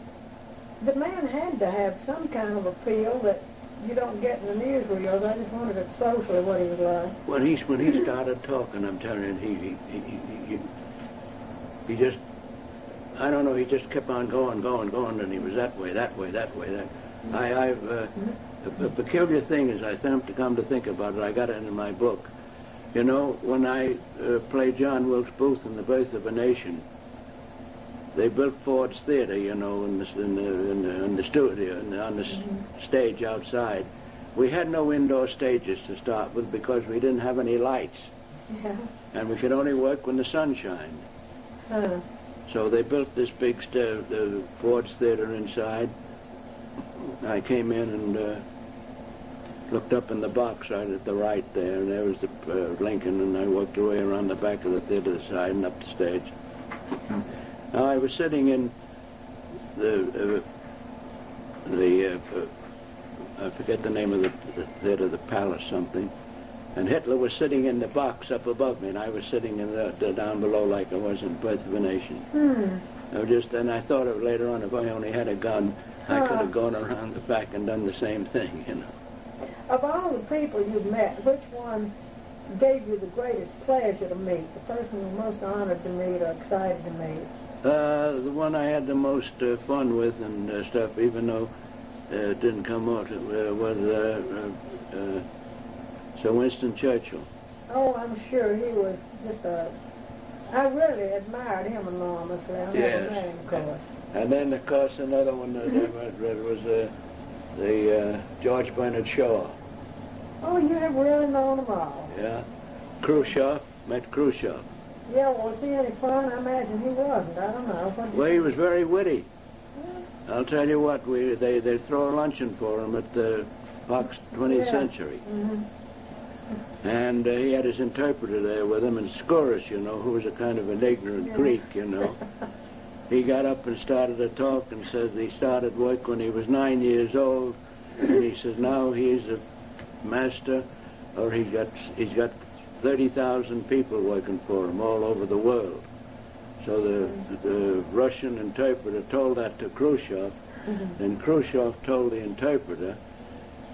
the man had to have some kind of appeal that you don't get in the newsreels. I just wondered if socially what he was like. When he started talking, I'm telling you, he just, I don't know, he just kept on going, and he was that way. The peculiar thing is, I come to think about it, I got it in my book. You know, when I played John Wilkes Booth in The Birth of a Nation, they built Ford's Theater, you know, in the studio, on the stage outside. We had no indoor stages to start with because we didn't have any lights. Yeah. And we could only work when the sun shined. So they built this big the Ford's Theater inside. I came in and looked up in the box right at the right there, and there was the Lincoln, and I worked away around the back of the theater side and up the stage. Now I was sitting in the I forget the name of the theater, the Palace something, and Hitler was sitting in the box up above me, and I was sitting in the down below like I was in Birth of a Nation. And I thought of later on, if I only had a gun, I could have gone around the back and done the same thing, you know. Of all the people you've met, which one gave you the greatest pleasure to meet? The person you were most honored to meet or excited to meet? The one I had the most fun with and stuff, even though it didn't come out, was Sir Winston Churchill. Oh, I'm sure he was just I really admired him enormously. I never met him, of course. And then, of course, another one that I read was the George Bernard Shaw. Oh, you have really known them all. Yeah. Khrushchev, met Khrushchev. Yeah, well, was he any fun? I imagine he wasn't. I don't know. Well, he was very witty. I'll tell you what, they throw a luncheon for him at the Fox 20th Century. And he had his interpreter there with him, and Skouras, you know, who was a kind of an ignorant Greek, you know. He got up and started to talk and said he started work when he was 9 years old, and he says now he's a master, or he's got 30,000 people working for him all over the world. So the Russian interpreter told that to Khrushchev, and Khrushchev told the interpreter,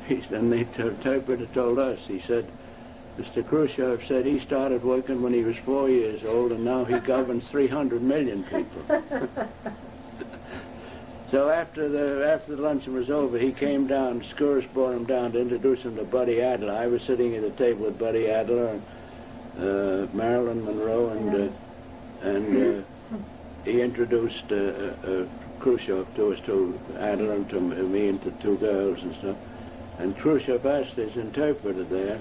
and the interpreter told us, he said, Mr. Khrushchev said he started working when he was 4 years old, and now he governs 300 million people. So after the luncheon was over, he came down, Skouras brought him down to introduce him to Buddy Adler. I was sitting at the table with Buddy Adler and Marilyn Monroe, and he introduced Khrushchev to us, to Adler and to me and to two girls and stuff. And Khrushchev asked his interpreter there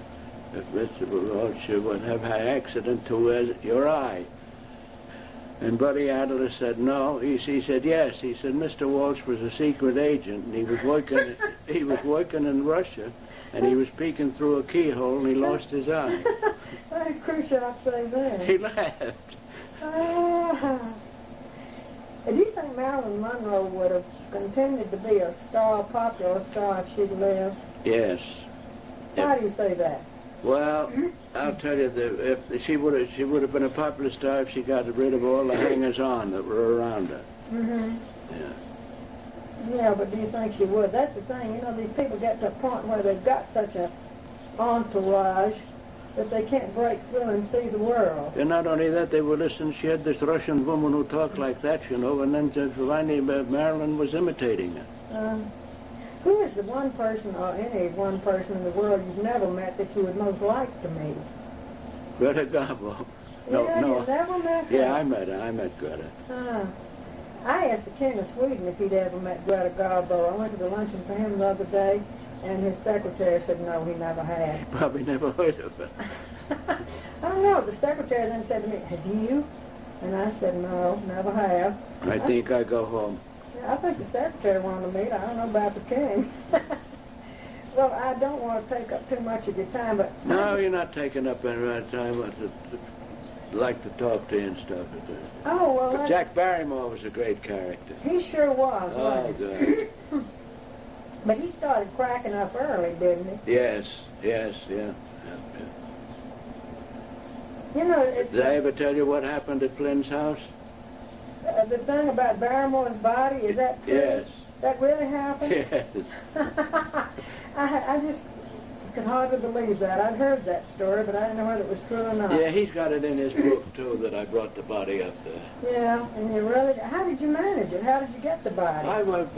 if Mr. Walsh would have had accident to your eye. And Buddy Adler said no. He said yes. He said Mr. Walsh was a secret agent, and he was working in Russia, and he was peeking through a keyhole, and he lost his eye. What did Khrushchev say then? He laughed. Do you think Marilyn Monroe would have continued to be a star, popular star, if she'd lived? Yes. Why do you say that? Well, I'll tell you, if she would have been a popular star if she got rid of all the hangers-on that were around her. Mm-hmm. Yeah. Yeah, but do you think she would? That's the thing. You know, these people get to a point where they've got such a entourage that they can't break through and see the world. And not only that, they would listen. She had this Russian woman who talked like that, you know, and then finally Marilyn was imitating her. Who is the one person, or any one person in the world you've never met that you would most like to meet? Greta Garbo. No, yeah, no. You never met her? Yeah, I met her. I met Greta. I asked the King of Sweden if he'd ever met Greta Garbo. I went to the luncheon for him the other day, and his secretary said no, he never had. Probably never heard of her. I don't know. The secretary then said to me, have you? And I said, no, never have. I think I go home. I think the secretary wanted to meet. I don't know about the king. Well, I don't want to take up too much of your time, but... No, you're not taking up any of my time. I'd like to talk to you and stuff. Oh, well, But Jack Barrymore was a great character. He sure was, Oh, wasn't good. he? But he started cracking up early, didn't he? Yes, yeah. You know, it's... Did I ever tell you what happened at Flynn's house? The thing about Barrymore's body, is that true? Yes. That really happened? Yes. I just could hardly believe that. I'd heard that story, but I didn't know whether it was true or not. Yeah, he's got it in his book, too, that I brought the body up there. Yeah, and you really... How did you manage it? How did you get the body? I went,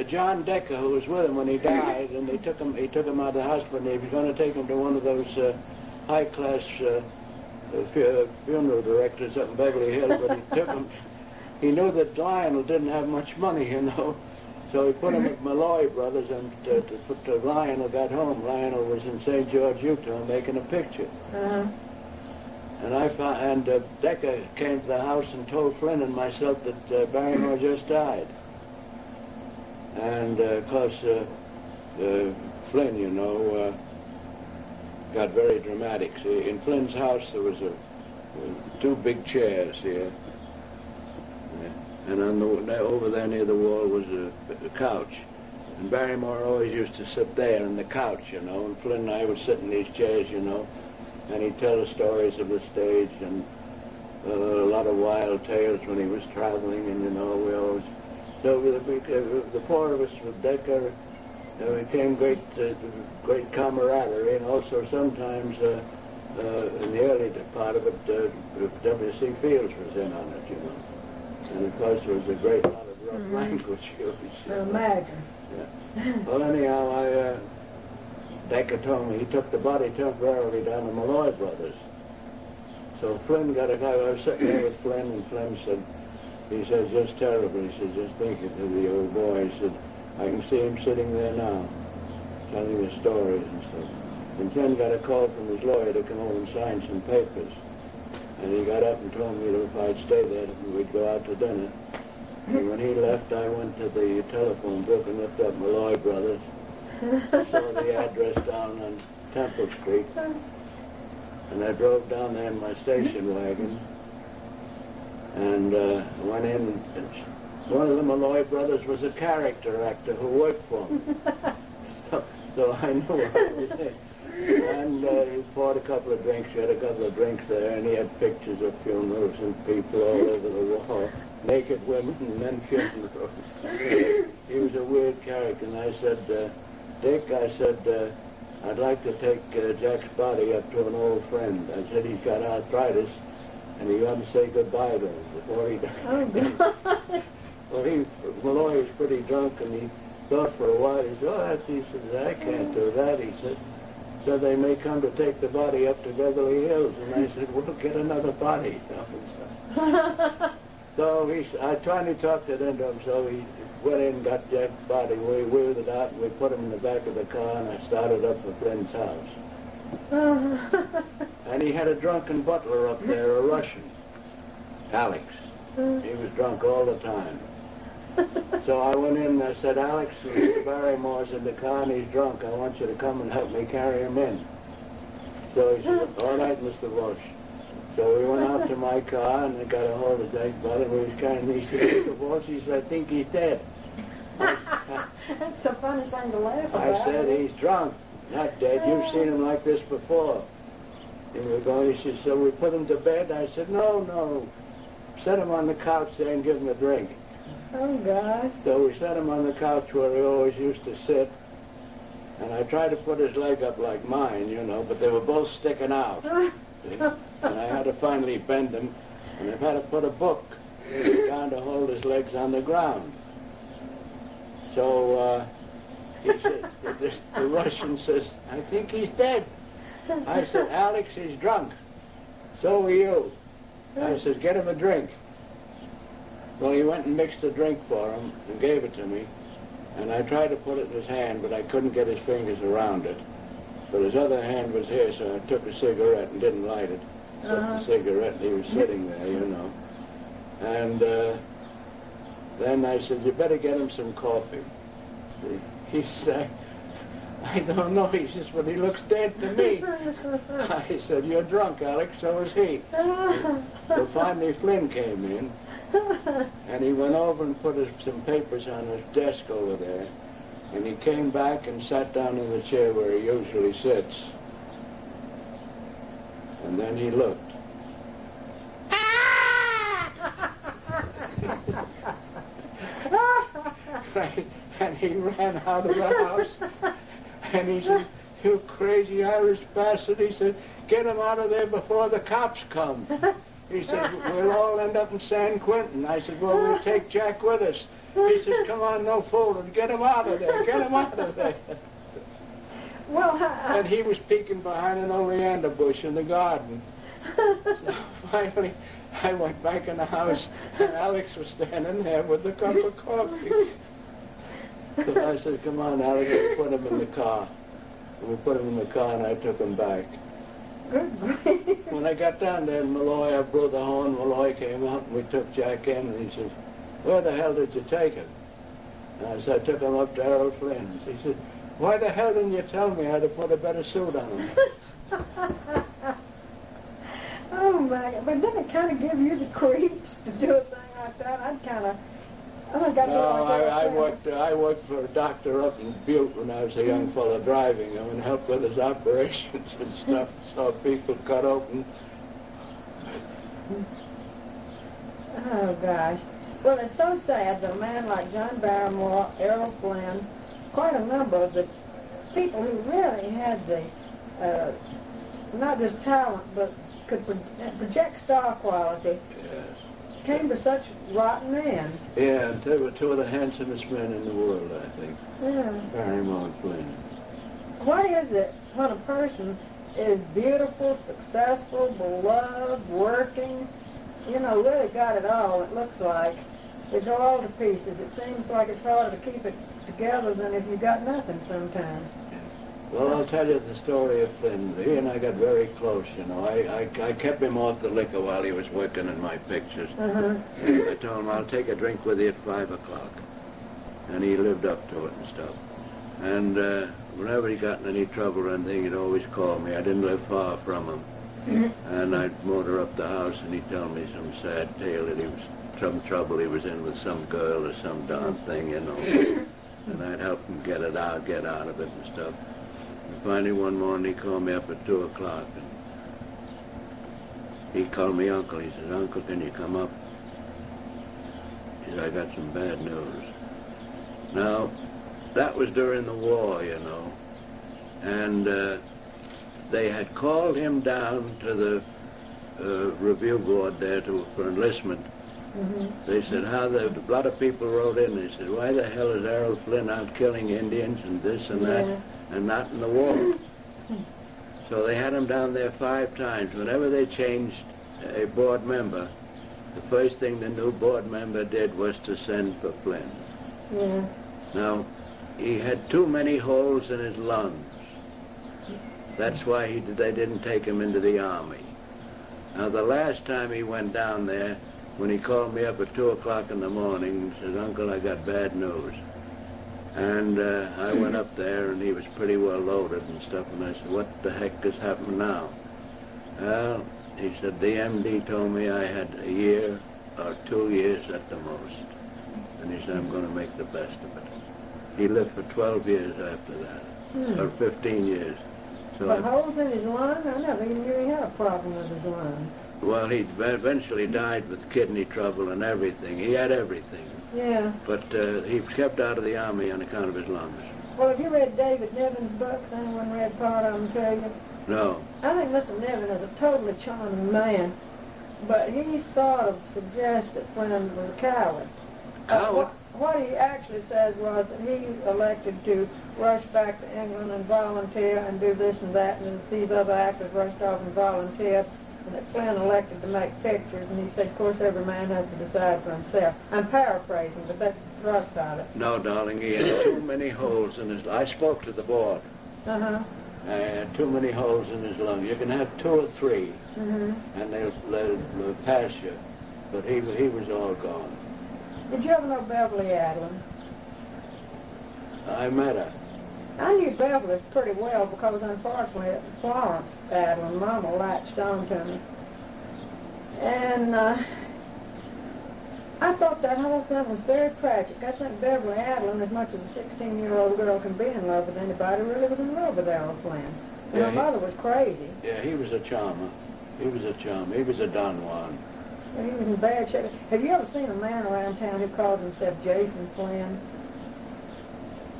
John Decker, who was with him when he died, and he took him out of the hospital, and he was going to take him to one of those high-class funeral directors up in Beverly Hills, but he took him... He knew that Lionel didn't have much money, you know, so he put him at Malloy Brothers, and Lionel got home. Lionel was in St. George, Utah, making a picture. And Decker came to the house and told Flynn and myself that Barrymore just died. And of course, Flynn, you know, got very dramatic. See, in Flynn's house there was two big chairs here. And over there near the wall was a couch. And Barrymore always used to sit there on the couch, you know, and Flynn and I would sit in these chairs, you know, and he'd tell the stories of the stage and a lot of wild tales when he was traveling, and, you know, we always... So the four of us with Decker became great camaraderie, and also sometimes in the early part of it, W.C. Fields was in on it, you know. And of course there was a great lot of rough language used. I imagine. Yeah. Well, anyhow, Decker told me he took the body temporarily down to Malloy Brothers. So Flynn got a guy. I was sitting there with Flynn, and Flynn said, he said, just terrible. He said, just thinking of the old boy. He said, I can see him sitting there now, telling the stories and stuff. And Flynn got a call from his lawyer to come over and sign some papers. And he got up and told me that if I'd stay there, we'd go out to dinner. And when he left, I went to the telephone book and looked up Malloy Brothers. Saw the address down on Temple Street. And I drove down there in my station wagon. And went in. And one of the Malloy Brothers was a character actor who worked for me. So So I knew what was it. And he poured a couple of drinks. We had a couple of drinks there, and he had pictures of funerals and people all over the wall. Naked women and men funerals. He was a weird character. And I said, Dick, I said, I'd like to take Jack's body up to an old friend. I said he's got arthritis, and he ought to say goodbye to him before he died. Oh, God. Well, Malloy was pretty drunk, and he thought for a while. He said, oh, that's, he said, I can't do that. He said, so they may come to take the body up to Beverly Hills. And I said, well, get another body. So I finally talked it into him, so he went in and got Jack's body. We wheeled it out, and we put him in the back of the car, and I started up for Flynn's house. And he had a drunken butler up there, a Russian, Alex. He was drunk all the time. So I went in and I said, Alex, Mr. Barrymore's in the car and he's drunk. I want you to come and help me carry him in. So he said, all right, Mr. Walsh. So we went out to my car and I got a hold of Jack's body and we was carrying him. He said, Mr. Walsh, he said, I think he's dead. That's a funny thing to laugh about. I said, he's drunk, not dead. You've seen him like this before. And we're going, he said, so we put him to bed? I said, no. Set him on the couch there and give him a drink. Oh, God. So we set him on the couch where he always used to sit. And I tried to put his leg up like mine, you know, but they were both sticking out. And I had to finally bend him. And I had to put a book down to hold his legs on the ground. So he said, the Russian says, I think he's dead. I said, Alex, he's drunk. So are you. I said, get him a drink. Well, he went and mixed a drink for him and gave it to me. And I tried to put it in his hand, but I couldn't get his fingers around it. But his other hand was here, so I took a cigarette and didn't light it. Took the cigarette, and he was sitting there, you know. And then I said, you better get him some coffee. He said, I don't know. He says, but he looks dead to me. I said, you're drunk, Alex. So is he. So finally Flynn came in, and he went over and put some papers on his desk over there. And he came back and sat down in the chair where he usually sits. And then he looked. And he ran out of the house. And he said, you crazy Irish bastard. He said, get him out of there before the cops come. He said, we'll all end up in San Quentin. I said, well, we'll take Jack with us. He says, come on, no fooling. Get him out of there. Get him out of there. Well, and he was peeking behind an oleander bush in the garden. So finally, I went back in the house, and Alex was standing there with the cup of coffee. So I said, come on, Alex, let's put him in the car. And we put him in the car, and I took him back. Good grief. When I got down there in Malloy, I blew the horn. Malloy came out, and we took Jack in, and he said, where the hell did you take him? And I said, I took him up to Harold Flynn's. He said, why the hell didn't you tell me I had to put a better suit on him? Oh, my God. But didn't it kind of give you the creeps to do a thing like that? I'd kind of... I worked for a doctor up in Butte when I was a young fellow driving him and helped with his operations and stuff. Saw people cut open. Oh, gosh. Well, it's so sad that a man like John Barrymore, Errol Flynn, quite a number of the people who really had the, not just talent, but could project star quality, Yes. came to such rotten ends. Yeah, they were two of the handsomest men in the world, I think. Yeah. Barrymore and Flynn. What is it when a person is beautiful, successful, beloved, working, you know, really got it all, it looks like, they go all to pieces. It seems like it's harder to keep it together than if you got nothing sometimes. Well, I'll tell you the story of Flynn. He and I got very close, you know. I kept him off the liquor while he was working in my pictures. I told him, I'll take a drink with you at 5 o'clock. And he lived up to it and stuff. And whenever he got in any trouble or anything, he'd always call me. I didn't live far from him. And I'd motor up the house and he'd tell me some sad tale that he was some trouble he was in with some girl or some darn thing, you know. and I'd help him get out of it and stuff. And finally one morning he called me up at 2 o'clock, and he called me Uncle. He says, "Uncle, can you come up?" He said, "I got some bad news." Now, that was during the war, you know, and they had called him down to the review board there for enlistment. They said, a lot of people wrote in, they said, "Why the hell is Errol Flynn out killing Indians and this and that, and not in the war?" So they had him down there 5 times. Whenever they changed a board member, the first thing the new board member did was to send for Flynn. Yeah. Now, he had too many holes in his lungs. That's why they didn't take him into the Army. Now, the last time he went down there, when he called me up at 2 o'clock in the morning and said, "Uncle, I got bad news." And I went up there, and he was pretty well loaded and stuff, and I said, "What the heck has happened now?" Well, he said, "The MD told me I had a year or 2 years at the most." And he said, "I'm going to make the best of it." He lived for 12 years after that, or 15 years. So But holes in his lung? I never even knew he had a problem with his lung. Well, he eventually died with kidney trouble and everything. He had everything. Yeah. But he was kept out of the Army on account of his lungs. Well, have you read David Niven's books? Anyone read part of them, tell you? No. I think Mr. Niven is a totally charming man, but he sort of suggests that Flynn was a coward. Coward? What he actually says was that he elected to rush back to England and volunteer and do this and that, and these other actors rushed off and volunteered, and that Flynn elected to make pictures, and he said, "Of course, every man has to decide for himself." I'm paraphrasing, but that's the thrust of it. No, darling, he had too many holes in his... I spoke to the board. Uh-huh. He had too many holes in his lungs. You can have 2 or 3, and they'll pass you. But he was all gone. Did you ever know Beverly Adlin? I met her. I knew Beverly pretty well because, unfortunately, Florence Adlin, Mama latched on to me. And I thought that whole thing was very tragic. I think Beverly Adlin, as much as a 16-year-old girl can be in love with anybody, really was in love with Errol Flynn. And Yeah, her mother was crazy. Yeah, he was a charmer. He was a charmer. He was a Don Juan. And he was in bad shape. Have you ever seen a man around town who calls himself Jason Flynn?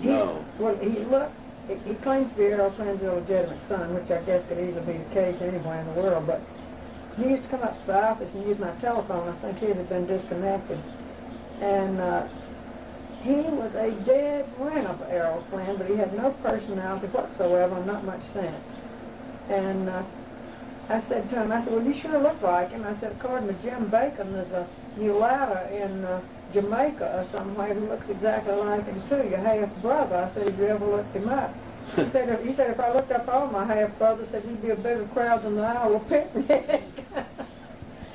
No. Well, he claims to be Errol Flynn's illegitimate son, which I guess could easily be the case anywhere in the world, but he used to come up to the office and use my telephone. I think his had been disconnected. And he was a dead winner for Errol Flynn, but he had no personality whatsoever and not much sense. And I said to him, "Well, you sure look like him." I said, "According to Jim Bacon, there's a mulatta in Jamaica or somewhere who looks exactly like him too, your half-brother." I said, "Have you ever looked him up?" He said, if I looked up all my half-brothers, said he'd be a bigger crowd than the Iowa picnic.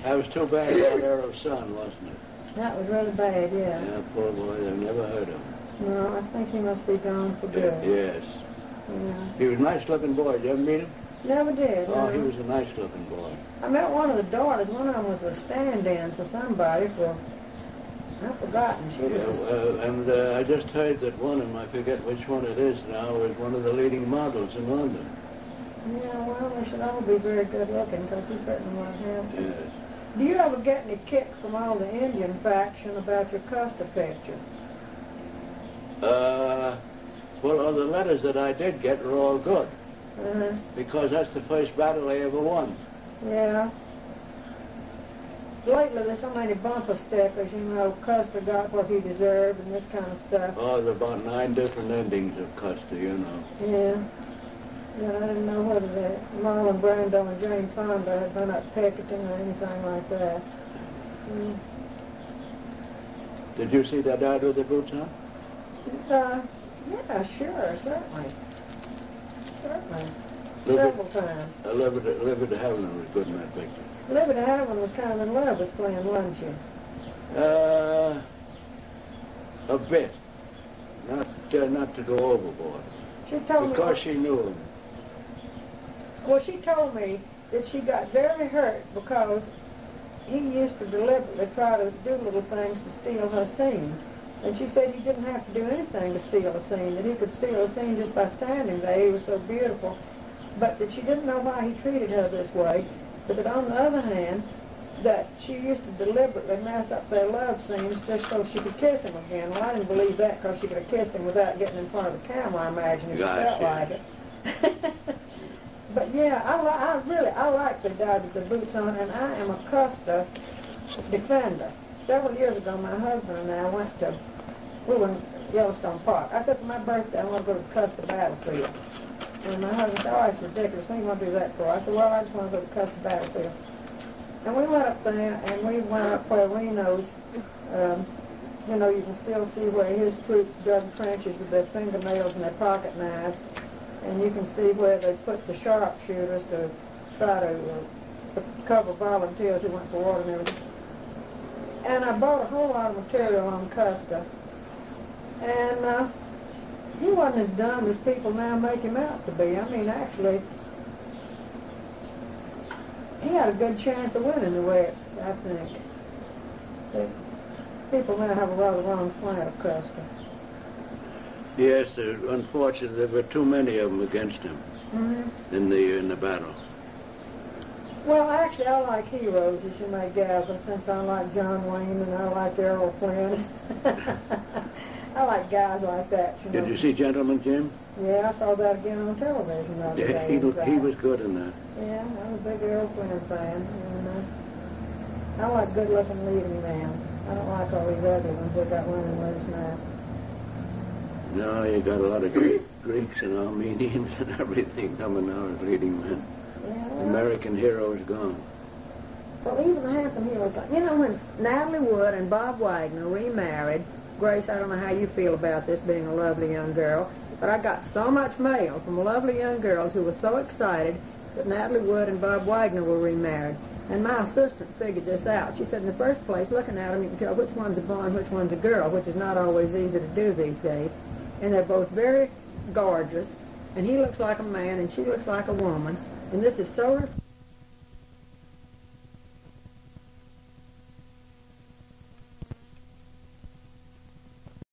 That was too bad about Errol's son, wasn't it? That was really bad, yeah. Yeah, poor boy, they've never heard of him. No, I think he must be gone for good. Yes. Yeah. He was a nice-looking boy. Did you ever meet him? Never did. Oh, no. he was a nice-looking boy. I met one of the daughters. One of them was a stand-in for somebody for, I've forgotten. She was I just heard that one of them, I forget which one it is now, is one of the leading models in London. Yeah, well, they should all be very good-looking because he certainly was handsome. Yes. Do you ever get any kick from all the Indian faction about your Custer picture? Well, the letters that I did get were all good, because that's the first battle I ever won. Yeah. Lately, there's so many bumper stickers, you know, Custer got what he deserved and this kind of stuff. Oh, there are about 9 different endings of Custer, you know. Yeah. Yeah, I didn't know whether Marlon Brando and Jane Fonda had been up picketing or anything like that. Did you see that ad with the boots on? Yeah, sure, certainly. Certainly. Live Several times. Live to Heaven was good in that picture. Liberty Heaven was kind of in love with Flynn, wasn't she? A bit. Not to go overboard. She told Because me. she knew him. Well, she told me that she got very hurt because he used to deliberately try to do little things to steal her scenes. And she said he didn't have to do anything to steal a scene, that he could steal a scene just by standing there. He was so beautiful. But that she didn't know why he treated her this way. But that on the other hand, that she used to deliberately mess up their love scenes just so she could kiss him again. Well, I didn't believe that because she could have kissed him without getting in front of the camera, I imagine, if she felt like it. But yeah, I like the guy with the boots on, and I am a Custer defender. Several years ago, my husband and I we were in Yellowstone Park. I said for my birthday, I want to go to the Custer battlefield. And my husband said, oh, that's ridiculous. What do you want to do that for? I said, well, I just want to go to the Custer battlefield. And we went up there, and we went up where Reno's, you can still see where his troops dug trenches with their fingernails and their pocket knives. And you can see where they put the sharpshooters to try to cover volunteers who went for water and everything. And I bought a whole lot of material on Custer. And he wasn't as dumb as people now make him out to be. I mean, actually, he had a good chance of winning the way, I think. So people now have a rather wrong slant of Custer. Yes, unfortunately, there were too many of them against him in the battle. Well, actually, I like heroes, as you may gather, since I like John Wayne and I like Errol Flynn. I like guys like that, you know. Did you see Gentleman Jim? Yeah, I saw that again on television the other day. He was good in that. Yeah, I'm a big Errol Flynn fan. And, I like good-looking leading men. I don't like all these ugly ones that got running loose now. No, you got a lot of Greeks and Armenians and everything coming out as leading men. Yeah, well, American heroes gone. Well, even the handsome heroes, like, when Natalie Wood and Bob Wagner remarried, Grace, I don't know how you feel about this being a lovely young girl, but I got so much mail from lovely young girls who were so excited that Natalie Wood and Bob Wagner were remarried. And my assistant figured this out. She said, in the first place, looking at them, you can tell which one's a boy and which one's a girl, which is not always easy to do these days. And they're both very gorgeous, and he looks like a man and she looks like a woman. And this is so